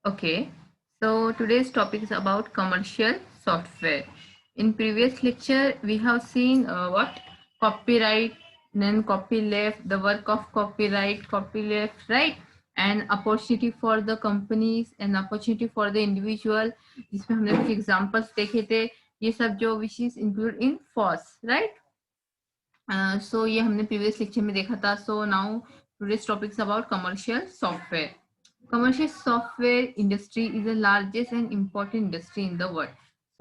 Okay, so today's topic is about commercial software. In previous lecture, we have seen what copyright, then copyleft, the work of copyright, copyleft, right? And opportunity for the companies and opportunity for the individual. जिसमें हमने कुछ examples देखे थे ये सब जो which is included in FOSS, right? So ये हमने previous lecture में देखा था. So now today's topic is about commercial software. Commercial software industry is the largest and important industry in the world.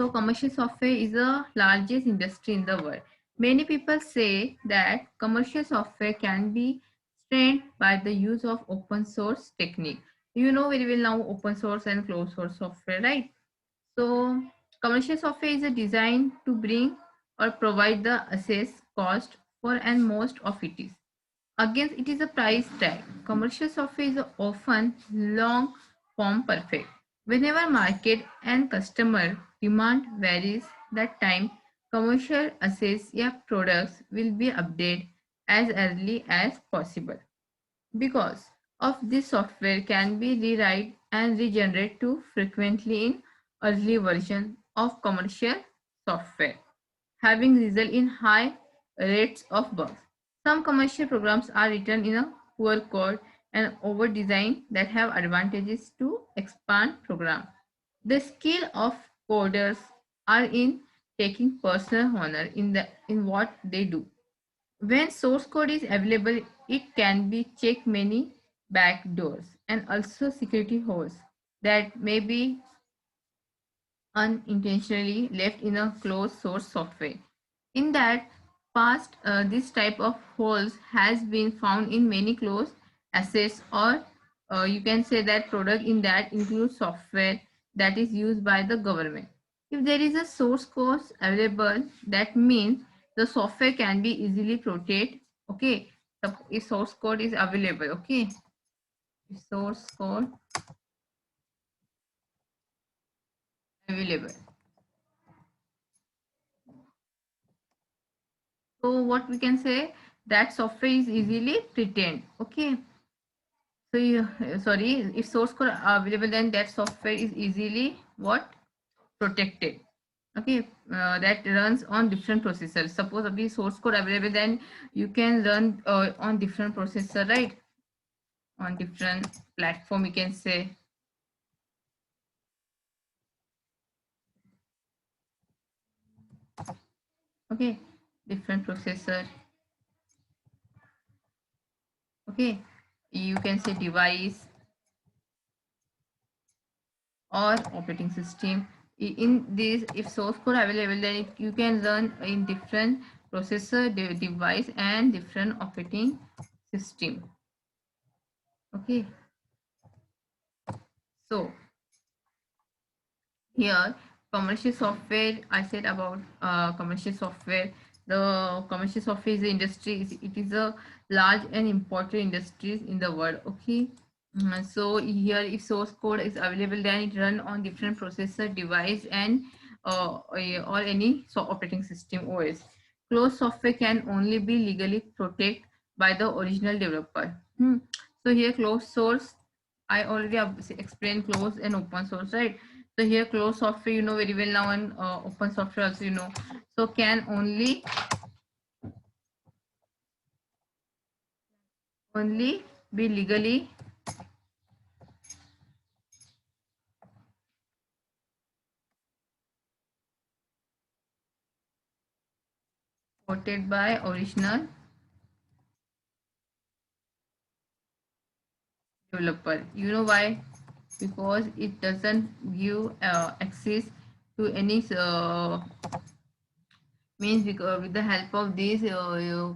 So commercial software is the largest industry in the world. Many people say that commercial software can be strengthened by the use of open source technique. You know very well now open source and closed source software, right? So commercial software is a design to bring or provide the access cost for and most of it is. Against it is a price tag. Commercial software is often long form perfect. Whenever market and customer demand varies, that time commercial assets or products will be updated as early as possible. Because of this software can be rewrite and regenerate too frequently in early version of commercial software, having result in high rates of bugs. Some commercial programs are written in a poor code and over design that have advantages to expand program. The skill of coders are in taking personal honor in what they do. When source code is available, it can be check many backdoors and also security holes that may be unintentionally left in a closed source software. In that past, this type of holes has been found in many closed assets or you can say that product in that includes software that is used by the government. If there is a source code available, that means the software can be easily protected. Okay, if source code is available, okay, if source code available. So what we can say that software is easily retained. Okay. So you, sorry, if source code are available, then that software is easily what protected. Okay, that runs on different processors. Suppose abhi source code available, then you can run on different processor, right? On different platform, you can say. Okay, different processor. Okay, you can say device or operating system. In this, if source code available, then you can run in different processor device and different operating system. Okay, so here commercial software, I said about commercial software. The commercial software is the industry, it is a large and important industries in the world. Okay. So here if source code is available, then it run on different processor device and or any operating system OS. Closed software can only be legally protected by the original developer. So here closed source, I already have explained closed and open source, right? So here closed software, you know very well now, and open software also you know. So can only be legally supported by original developer. You know why? Because it doesn't give access to any means because with the help of this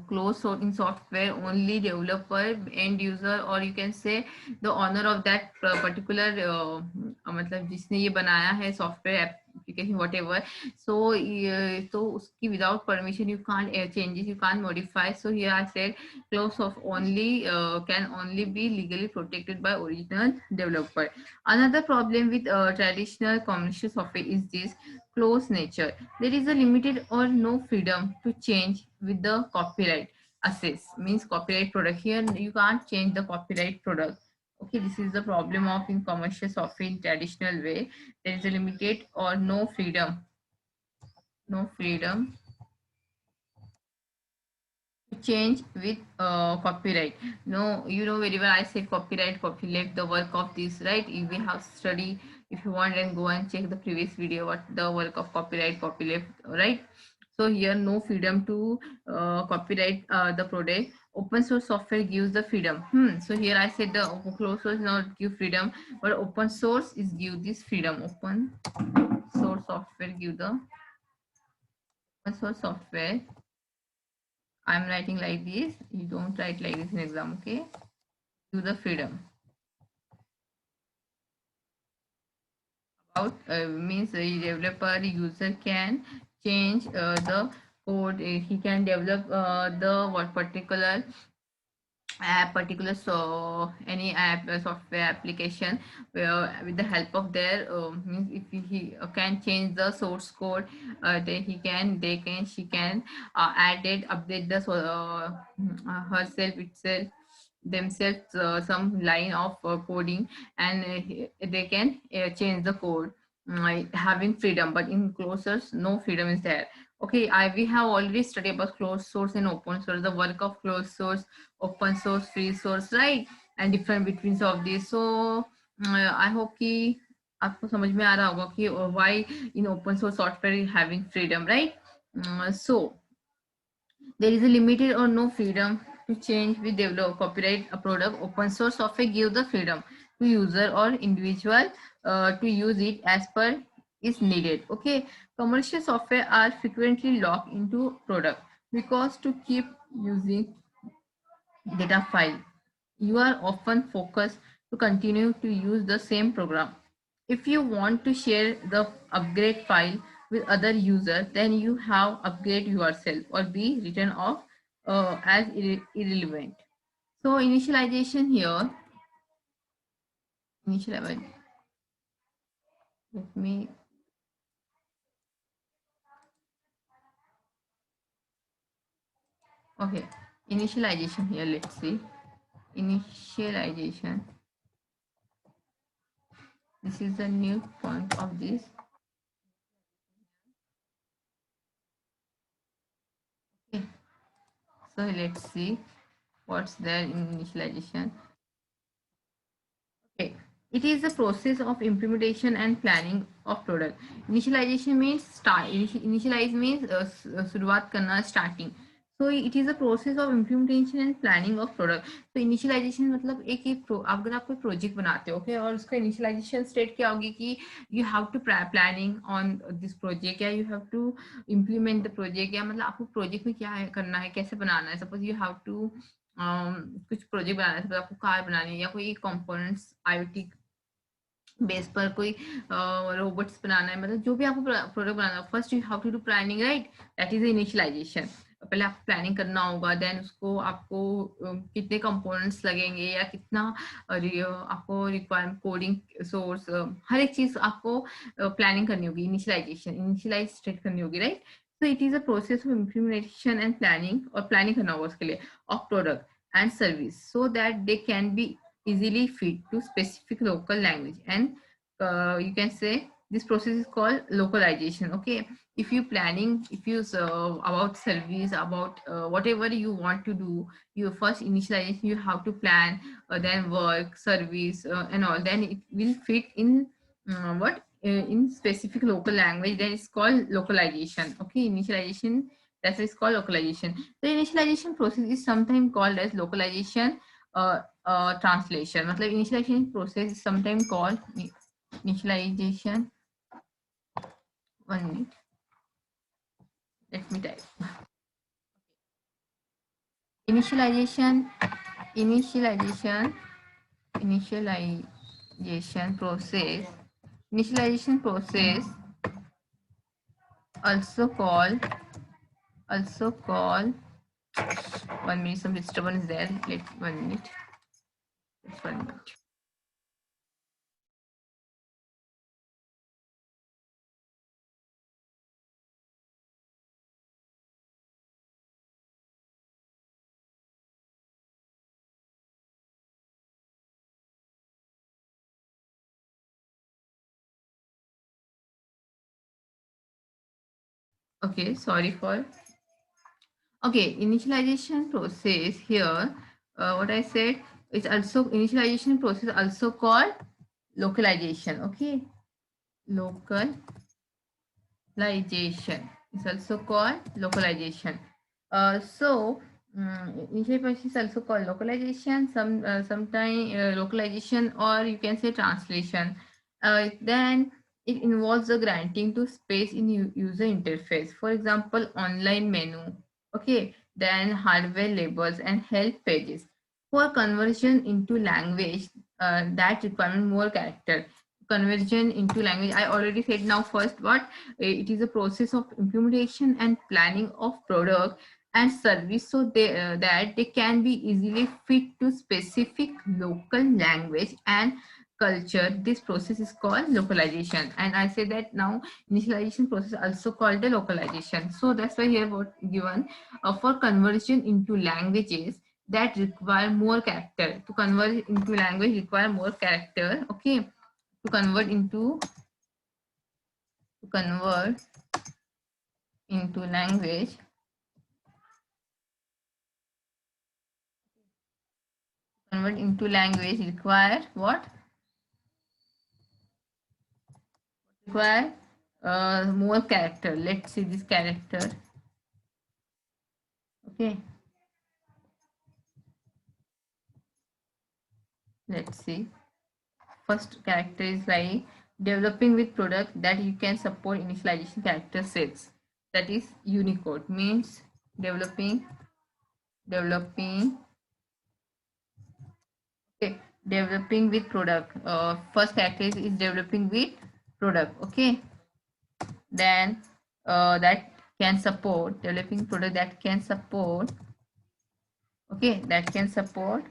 closed sorting software, only developer, end user, or you can say the owner of that particular मतलब जिसने ये बनाया है software application what ever so उसकी without permission you can't changes, you can't modify. So here I said close of only can only be legally protected by original developer. Another problem with traditional commercial software is this close nature. There is a limited or no freedom to change with the copyright assets, means copyright product. Here you can't change the copyright product. Okay, this is the problem of in commercial software in traditional way. There is a limited or no freedom, no freedom to change with copyright. No, you know very well I said copyright, copyleft, the work of this, right? If we have study, if you want, then go and check the previous video what the work of copyright, copyleft, right? So here no freedom to copyright the product. Open source software gives the freedom. So here I said the closed source not give freedom, but open source is give this freedom. Open source software give the open source software. I'm writing like this. You don't write like this in exam, okay? Give the freedom. About means a developer user can change the code. He can develop the what particular app, particular so any app software application where with the help of their means if he can change the source code, then he can they can she can add it, update the herself itself themselves some line of coding, and they can change the code, having freedom. But in closed source no freedom is there. Okay, we have already studied about closed source and open source, the work of closed source, open source, free source, right? And different between of these. So I hope कि आपको समझ में आ रहा होगा कि why in open source software having freedom, right? So there is a limited or no freedom to change with develop copyright a product. Open source software give the freedom to user or individual to use it as per is needed. Okay, commercial software are frequently locked into product because to keep using data file, you are often focused to continue to use the same program. If you want to share the upgrade file with other user, then you have upgrade yourself or be written off as irrelevant. So initialization here, initial, let me, okay, initialization here, let's see, initialization. This is the new point of this. Okay, so let's see what's there in initialization. Okay. It is the process of implementation and planning of product. Initialization means start. Initialize means शुरुआत करना, starting. So it is a process of implementation and planning of product. So initialization मतलब अगर आप कोई project बनाते हो, okay, और उसका initialization state क्या होगी कि you have to planning on this project, या you have to implement the project, या मतलब आपको प्रोजेक्ट में क्या है करना है, कैसे बनाना है. Suppose you have to कुछ प्रोजेक्ट बनाना है, आपको कार बनानी है या कोई कंपोनेंट्स आईओटी बेस पर कोई रोबोट्स बनाना है, मतलब जो भी आपको प्रोडक्ट बनाना है, first you have to do planning, right? That is initialization. पहले आपको प्लानिंग करना होगा, देन उसको आपको कितने कंपोनेंट्स लगेंगे या कितना आपको रिक्वायरमेंट, कोडिंग सोर्स, हर एक चीज आपको प्लानिंग करनी होगी. इनिशियलाइज करनी होगी, right? So it is a process of implementation and planning, और प्लानिंग करना होगा उसके लिए, of product and service so that they can be easily fit to specific local language, and you can say this process is called localization. Okay, if you planning, if you about service, about whatever you want to do, you first initialization, you have to plan, then work, service, and all, then it will fit in what in specific local language, then it's called localization. Okay, initialization, that is called localization. The initialization process is sometimes called as localization translation. मतलब initialization process is sometimes called initialization. 1 minute, let me type. Initialization, initialization, initialization process. Initialization process also called, 1 minute, some disturbance there. Let 1 minute. It's 1 minute. Okay, sorry for. Okay, initialization process here. What I said is also initialization process also called localization. Okay, localization is also called localization. Initial process is also called localization. Sometime localization, or you can say translation. Then it involves the granting to space in user interface. For example, online menu. Okay, then hardware labels and help pages. For conversion into language, that requirement more character. Conversion into language, I already said. Now first, what it is a process of implementation and planning of product and service, so that they can be easily fit to specific local language and culture. This process is called localization, and I say that now initialization process also called the localization. So that's why here what given, for conversion into languages that require more character. To convert into language require more character. Okay, to convert into language, require what? Require more character. Let's see this character. Okay, let's see. First character is like developing with product that you can support initialization character sets. That is Unicode, means developing developing okay, developing with product. First character is developing with product. Okay, then that can support developing product that can support, okay, that can support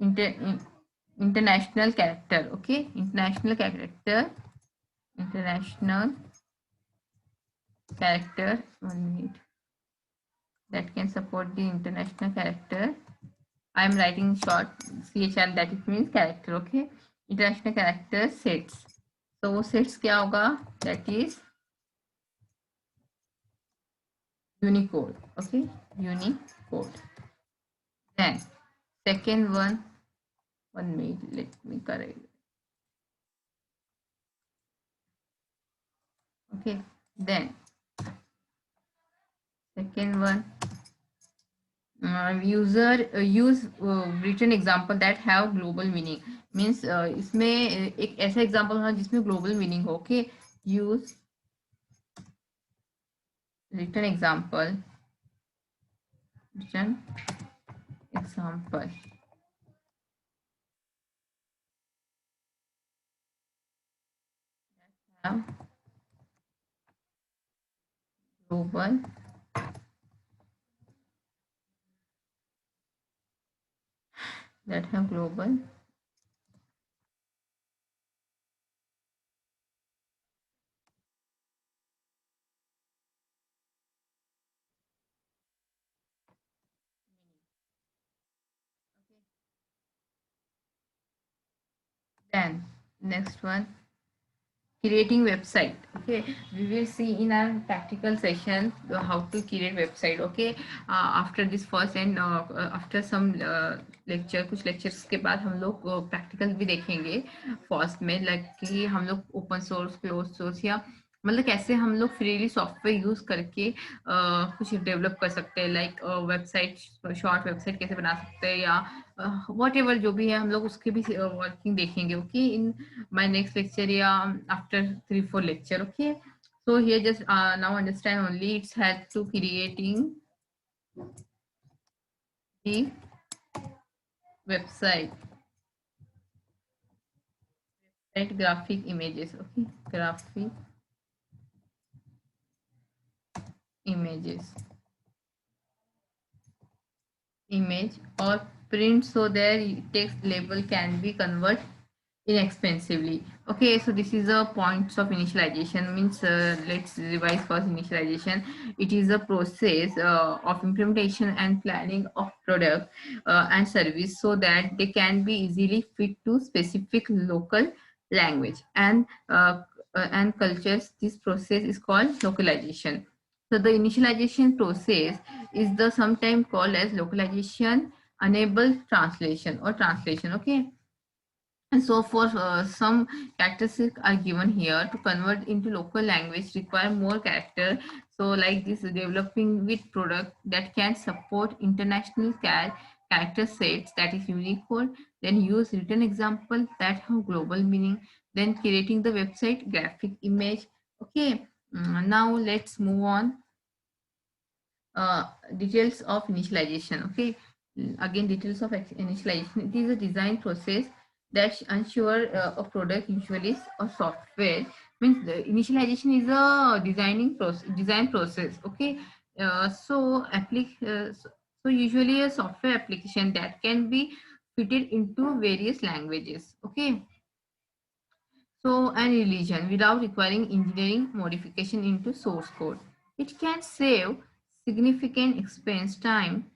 international character. Okay, international character, 1 minute, that can support the international character. I am writing short CHR, that it means character. Okay, international character sets. So sets क्या होगा? That is Unicode. Okay, Unicode. Then second one, 1 minute, let me correct. Okay, then second one, user use written example that have global meaning. Means इसमें एक ऐसा example होना जिसमें global meaning हो. Okay, use written example written example have global that have global then next one, creating website. Okay, we will see in our practical session how to create website. Okay, after this first and after some lecture, कुछ lectures के बाद हम लोग practical भी देखेंगे first में, like कि हम लोग ओपन सोर्स, क्लोज सोर्स, या मतलब कैसे हम लोग फ्रीली सॉफ्टवेयर यूज करके कुछ डेवलप कर सकते हैं, लाइक वेबसाइट, शॉर्ट वेबसाइट कैसे बना सकते हैं, या वॉट एवर जो भी है हम लोग उसके भी वर्किंग देखेंगे. Okay, in my next lecture, yeah, after 3-4 lecture. Okay, so here just now understand only it's help to creating the website, right? Graphic images. Okay, graphic images, image or print, so their text label can be converted inexpensively. Okay, so this is a points of initialization. Means let's revise first. Initialization, it is a process of implementation and planning of product and service, so that they can be easily fit to specific local language and cultures. This process is called localization. So the initialization process is the sometimes called as localization enabled translation or translation. Okay. And so for some characteristics are given here to convert into local language require more character. So like this developing with product that can support international character sets that is Unicode, then use written example that have global meaning, then creating the website graphic image. Okay, now let's move on. uh, Details of initialization. Okay. Again, details of initialization. It is a design process that ensure a product, usually a software. Means the initialization is a design process. Okay. So usually a software application that can be fitted into various languages. Okay. So, and religion without requiring engineering modification into source code. It can save significant expense time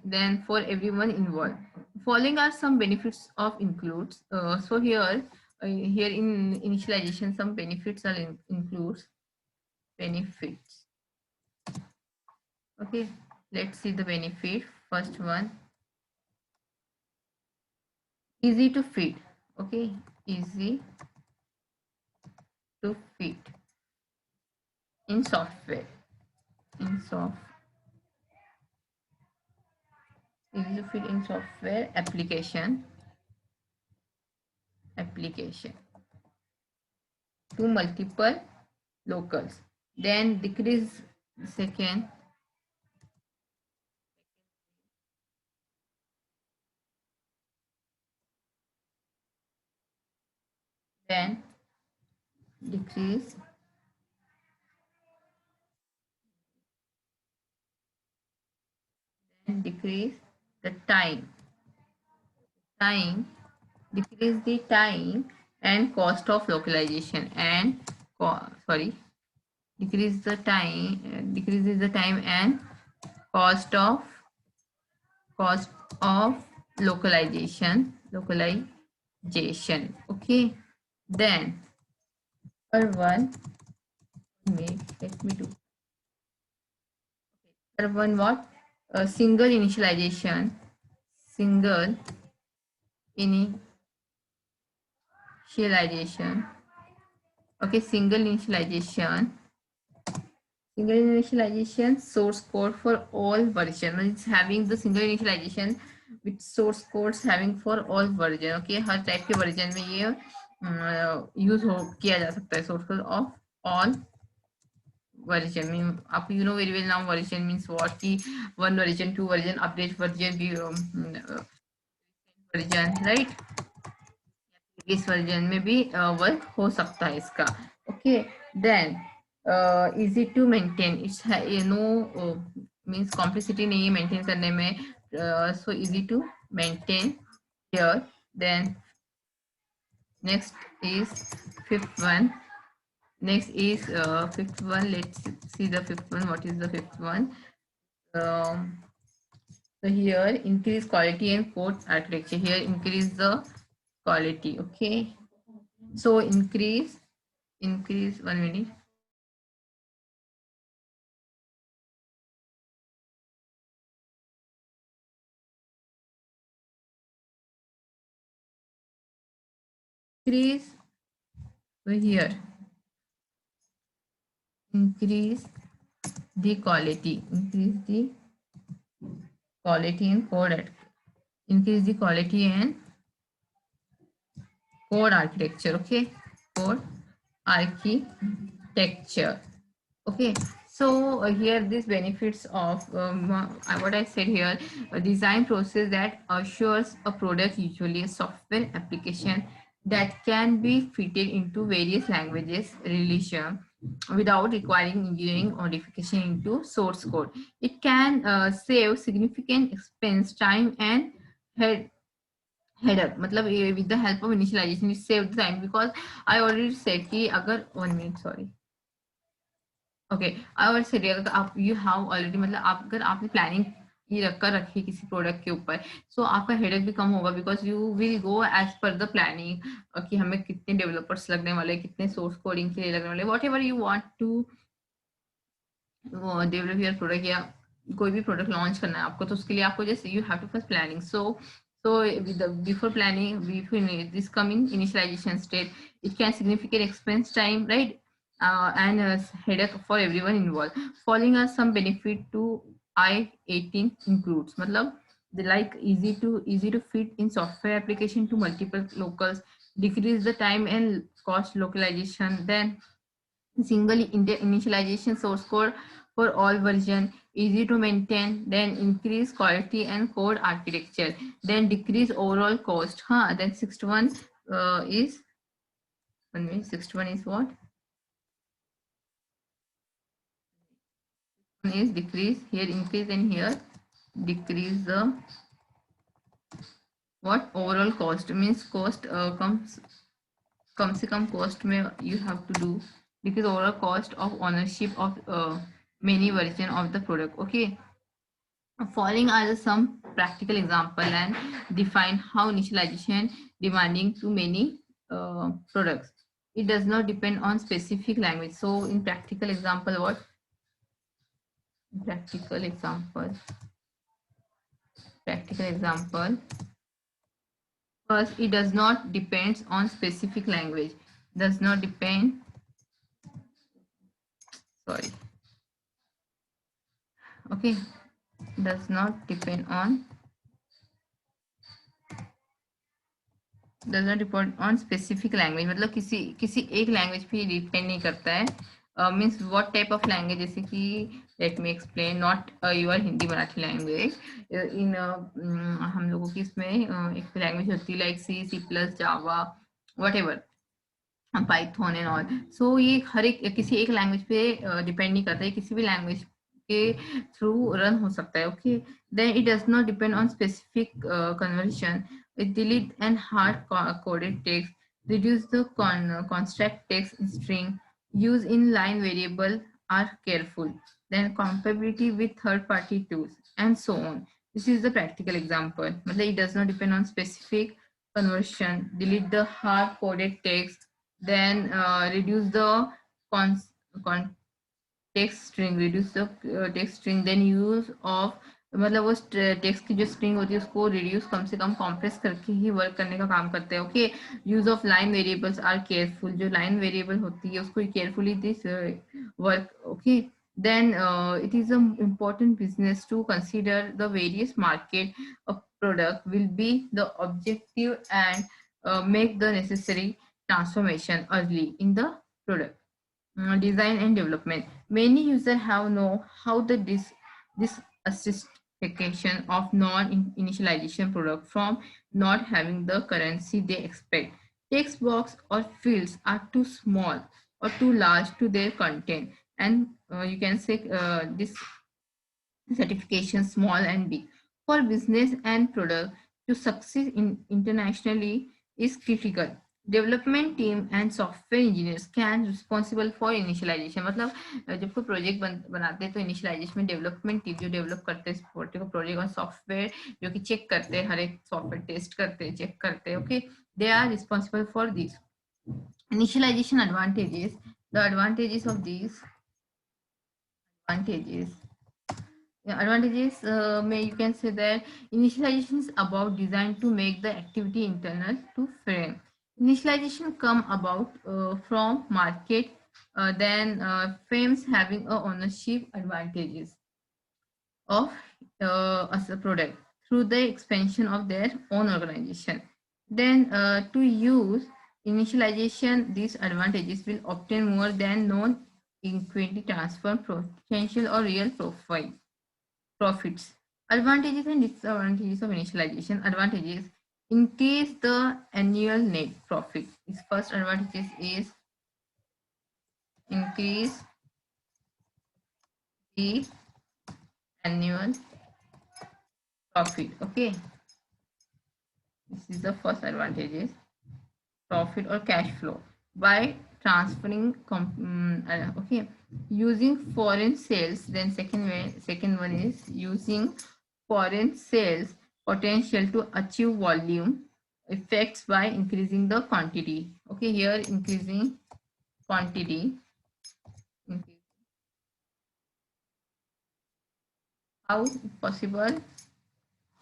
then for everyone involved. Following are some benefits of includes. Here in initialization, some benefits are includes benefits. Okay, let's see the benefit. First one, easy to fit. Okay, easy to fit in software. In soft Easy to fit in software application to multiple locals. Then decrease second, then decrease and decrease the time decrease the time and cost of localization and sorry, decreases the time and cost of cost of localization. Okay, then third one, let me do third one, what single initialization. Okay, single initialization source code for all version. It's having the single initialization with source codes having for all version. Okay, her type के version में ये use हो किया जा सकता है source code of all version. mean आप you know very well now version means what की one version, two version, update version भी version, right? इस वर्जन में भी वर्क हो सकता है इसका. Okay, then easy to maintain. It's no means complexity नहीं है मेंटेन करने में. So easy to maintain here. Then next is fifth one. Fifth one. Let's see the fifth one. What is the fifth one? So here increase quality and code architecture. Here increase the quality. Okay. So increase 1 minute. Increase here. Increase the quality. Increase the quality and code. Increase the quality and code architecture. Okay, code architecture. Okay, so here these benefits of what I said here, a design process that assures a product, usually a software application that can be fitted into various languages religion without requiring engineering modification into source code. It can save significant expense, time and head header. मतलब with the help of initialization it save the time, because I already said कि अगर 1 minute, sorry. Okay, और चलिए अगर आप you have already मतलब आप अगर आपने प्लानिंग ये रख कर रखी किसी प्रोडक्ट के ऊपर, सो आपका हेडेक भी कम होगा, because you will go as per the planning कि हमें कितने डेवलपर्स लगने वाले, कितने सोर्स कोडिंग के लिए लगने वाले, whatever you want to develop your product या कोई भी प्रोडक्ट लॉन्च करना है आपको, तो उसके लिए आपको जैसे you have to first planning. So with the before planning, before this coming initialization state, it can significant expense time, right? And headache for everyone involved. Following are some benefit to I-18 includes, मतलब the like easy to fit in software application to multiple locals, decrease the time and cost localization, then single initialization source code for all version, easy to maintain, then increase quality and code architecture, then decrease overall cost. Then 61 is 61 is what? One is decrease, here increase, and here decrease the what overall cost means. Cost comes कम से कम cost में you have to do because overall cost of ownership of many version of the product. Okay. Following are some practical example and define how initialization demanding to many products. It does not depend on specific language. So in practical example, what? Practical example. Practical example. First, it does not depend on specific language. Does not depend. Sorry. Okay. Does not depend on specific language, मतलब किसी किसी एक language पे depend नहीं करता है. Means what type of language, जैसे कि let me explain, not your Hindi Marathi language. इन हम लोगों की इसमें एक लैंग्वेज होती है like C plus Java whatever, Python and all. So ये हर एक किसी एक लैंग्वेज पे डिपेंड नहीं करता है, किसी भी लैंग्वेज के थ्रू रन हो सकता है. Okay. Then it does not depend on specific conversion. It delete and hard coded text, reduce the construct text string, use inline variable are careful, then compatibility with third party tools, and so on. This is the practical example. मतलब it does not depend on specific conversion, delete the hard coded text, then reduce the con text string, reduce the text string, then use of, मतलब वो text की जो string होती है उसको reduce कम से कम compress करके ही वर्क करने का काम करते हैं. Okay. Use of line variables are careful, जो लाइन वेरिएबल होती है उसको carefully this work. Okay. then it is an important business to consider the various market a product will be the objective and make the necessary transformation early in the product. Design and development. Many users have know how the disassociation of non-initialization product from not having the currency they expect. Text box or fields are too small or too large to their content, and you can say this certification small and big. For business and product to succeed in internationally is critical. Development team and software engineers can responsible for initialization. मतलब जब कोई project बनाते हैं तो initialisation में development team जो develop करते हैं पर्टिकुलर प्रोजेक्ट, और सॉफ्टवेयर जो कि चेक करते हैं, हर एक सॉफ्टवेयर टेस्ट करते हैं, चेक करते हैं. Okay. They are responsible for this initialization advantages. The advantages of these advantages. Yeah, advantages, may you can say that initialization is about design to make the activity internal to frame. Initialization come about from market, then frames having a ownership advantages of as a product through the expansion of their own organization. Then to use initialization, these advantages will obtain more than non equity transfer potential or real profits. Advantages and disadvantages of initialization. Advantages: increase the annual net profit. Its first advantage is increase the annual profit. Okay, this is the first advantage: profit or cash flow by transferring. Okay, using foreign sales. Then second one is using foreign sales potential to achieve volume effects by increasing the quantity. Okay, here increasing quantity. how possible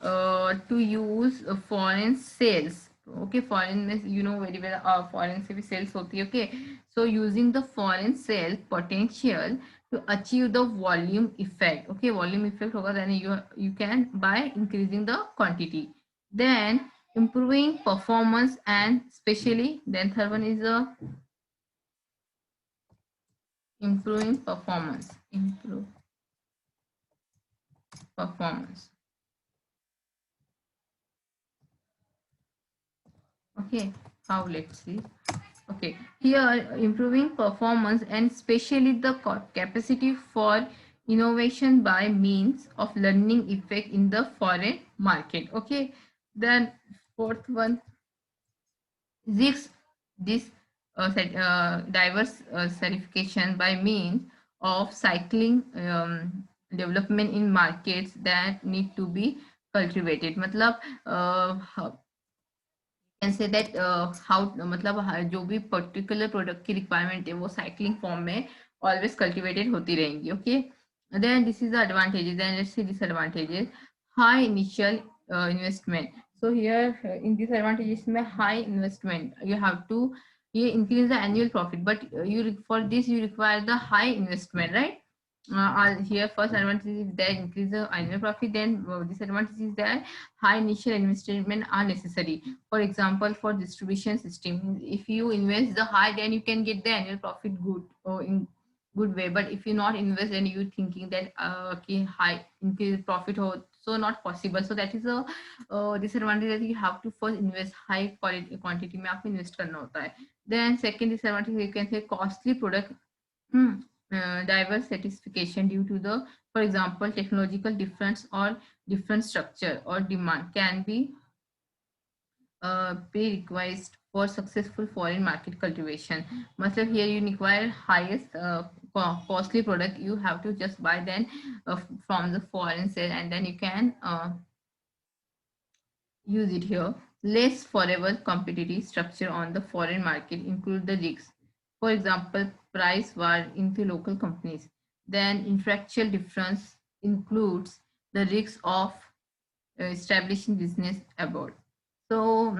to use foreign sales. Okay, foreign means you know very well foreign से भी sales होती है. Okay, so using the foreign sales potential to achieve the volume effect. Okay, volume effect होगा, then you can by increasing the quantity, then improving performance, and especially then third one is improving performance. Improve performance. Okay, how, let's see. Okay, here improving performance and especially the capacity for innovation by means of learning effect in the foreign market. Okay, then fourth one, this diverse certification by means of cycling development in markets that need to be cultivated. मतलब can say that how मतलब जो भी particular product की requirement है वो cycling form में always cultivated होती रहेंगी. Okay, then this is the advantages, then let's see disadvantages. High initial investment. So here in disadvantages में high investment you have to, ये increase the annual profit, but you for this you require the high investment, right? Here first advantage is that increase the annual profit, then disadvantage is that high initial investment are necessary. For example, for distribution system, if you invest the high, then you can get the annual profit good or in good way. But if you not invest, then you thinking that okay, high increase profit ho, so not possible. So that is a disadvantage, that you have to first invest high quality quantity में आपको invest करना होता है. Then second disadvantage you can say costly product. Diverse satisfaction due to the, for example, technological difference or different structure or demand can be prerequisite for successful foreign market cultivation. मतलब here you require highest costly product, you have to just buy then from the foreign sale, and then you can use it here. Less forever competitive structure on the foreign market include the risks. For example, price war into local companies. Then infractual difference includes the risks of establishing business abroad. So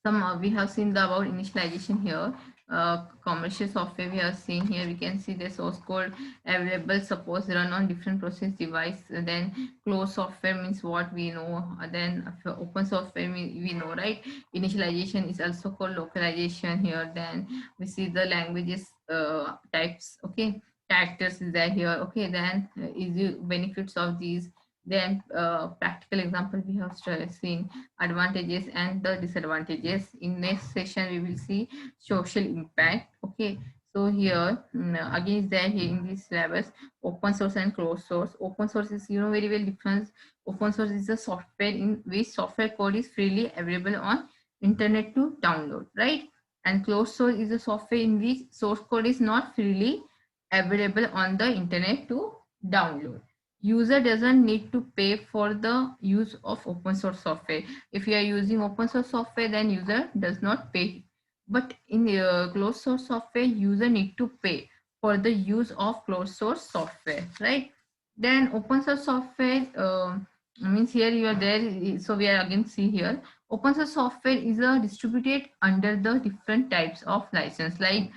some we have seen the about initialization here. Commercial software we have seen here, we can see the source code available, suppose run on different process device. Then closed software means what we know. Then open software we know, right? Initialization is also called localization here. Then we see the languages types. Okay, characters is there here. Okay, then is the benefits of these. Then practical example we have seen advantages and the disadvantages. In next session we will see social impact. Okay, so here again is there here in this syllabus, open source and closed source. Open source is you know very well difference. Open source is a software in which software code is freely available on internet to download, right? And closed source is a software in which source code is not freely available on the internet to download. User doesn't need to pay for the use of open source software. If you are using open source software, then user does not pay. But in closed source software, user need to pay for the use of closed source software, right? Then open source software means here you are there. So we are again see here. Open source software is distributed under the different types of license, like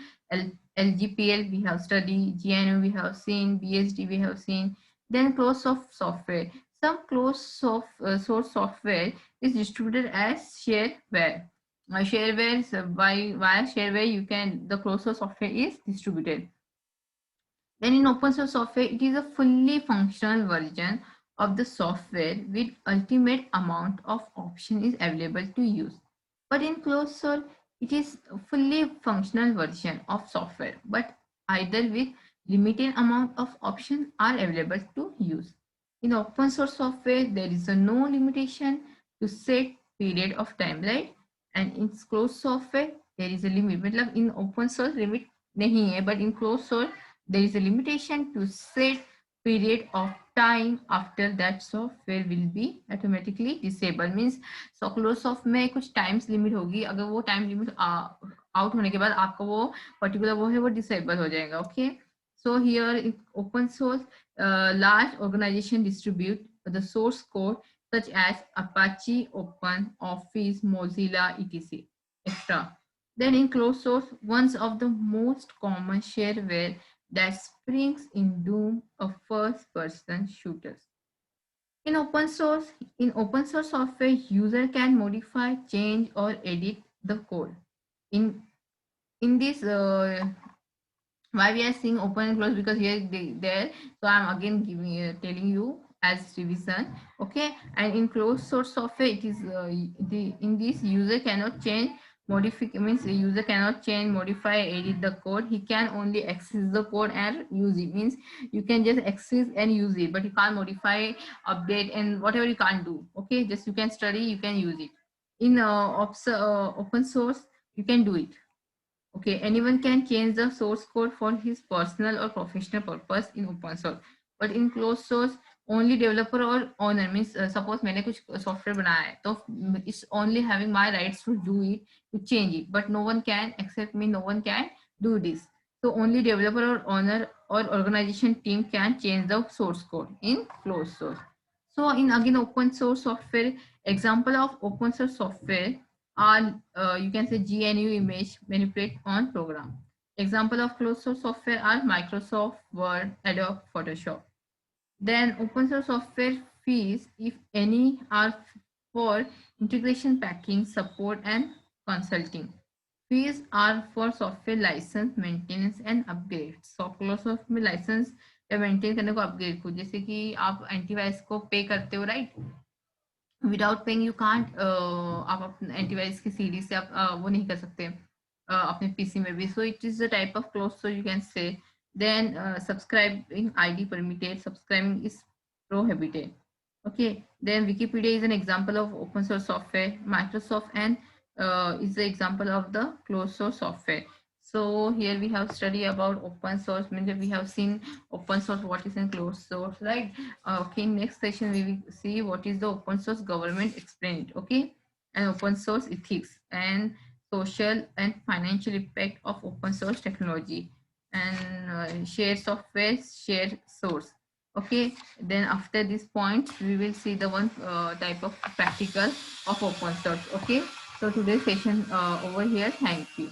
LGPL we have studied, GNU we have seen, BSD we have seen. Then closed source software. Some source software is distributed as shareware. Shareware is via shareware you can the closed source software is distributed. Then in open source software, it is a fully functional version of the software with ultimate amount of option is available to use. But in closed source, it is a fully functional version of software, but either with limited amount of options are available to use. In open source software, there is no limitation to set period of time, right? And in closed software, there is a limit. मतलब in open source limit नहीं है, but in closed source there is a limitation to set period of time after that software will be automatically disabled. Means so closed software में कुछ times limit होगी, अगर वो time limit out होने के बाद आपका वो particular वो है वो disable हो जाएगा. Okay, So here in open source, large organization distribute the source code such as Apache Open, Office, Mozilla, etc. Extra. Then in closed source, one of the most common shareware that springs in Doom, a first-person shooters. In open source software, user can modify, change, or edit the code. In in this why we are seeing open and close, because here there, so I'm again giving telling you as revision. Okay, and in closed source software it is in this user cannot change, modify, means the user cannot change, modify, edit the code. He can only access the code and use it, means you can just access and use it, but you can't modify, update, and whatever you can't do. Okay, just you can study, you can use it. In open source you can do it. Okay, anyone can change the source code for his personal or professional purpose in open source. But in closed source, only developer or owner, means suppose मैंने कुछ software बनाया है, तो it's only having my rights to do it, to change it, but no one can except me, no one can do this. So only developer or owner or organization team can change the source code in closed source. So in again open source software, example of open source software are you can say GNU image manipulate on program. Example of closed source software are Microsoft Word, Adobe Photoshop. Then open source software fees, if any, are for integration, packing, support, and consulting. Fees are for software license, maintenance, and upgrade. So closed source में license या maintain करने को upgrade को, जैसे कि आप antivirus को पे करते हो, right? Without paying you can't, आप अपने एंटीवायरस की सीडी से आप वो नहीं कर सकते अपने पीसी में भी. So it is the type of close, so you can say. Then subscribing ID permitted, subscribing is prohibited. Okay, then Wikipedia is an example of open source software. Microsoft and is the example of the closed source software. So here we have study about open source, means we have seen open source, what is in closed source, right? Okay, next session we will see what is the open source government, explain it. Okay, and open source ethics and social and financial impact of open source technology, and share software, share source. Okay, then after this point we will see the one type of practical of open source. Okay, so today's session over here. Thank you.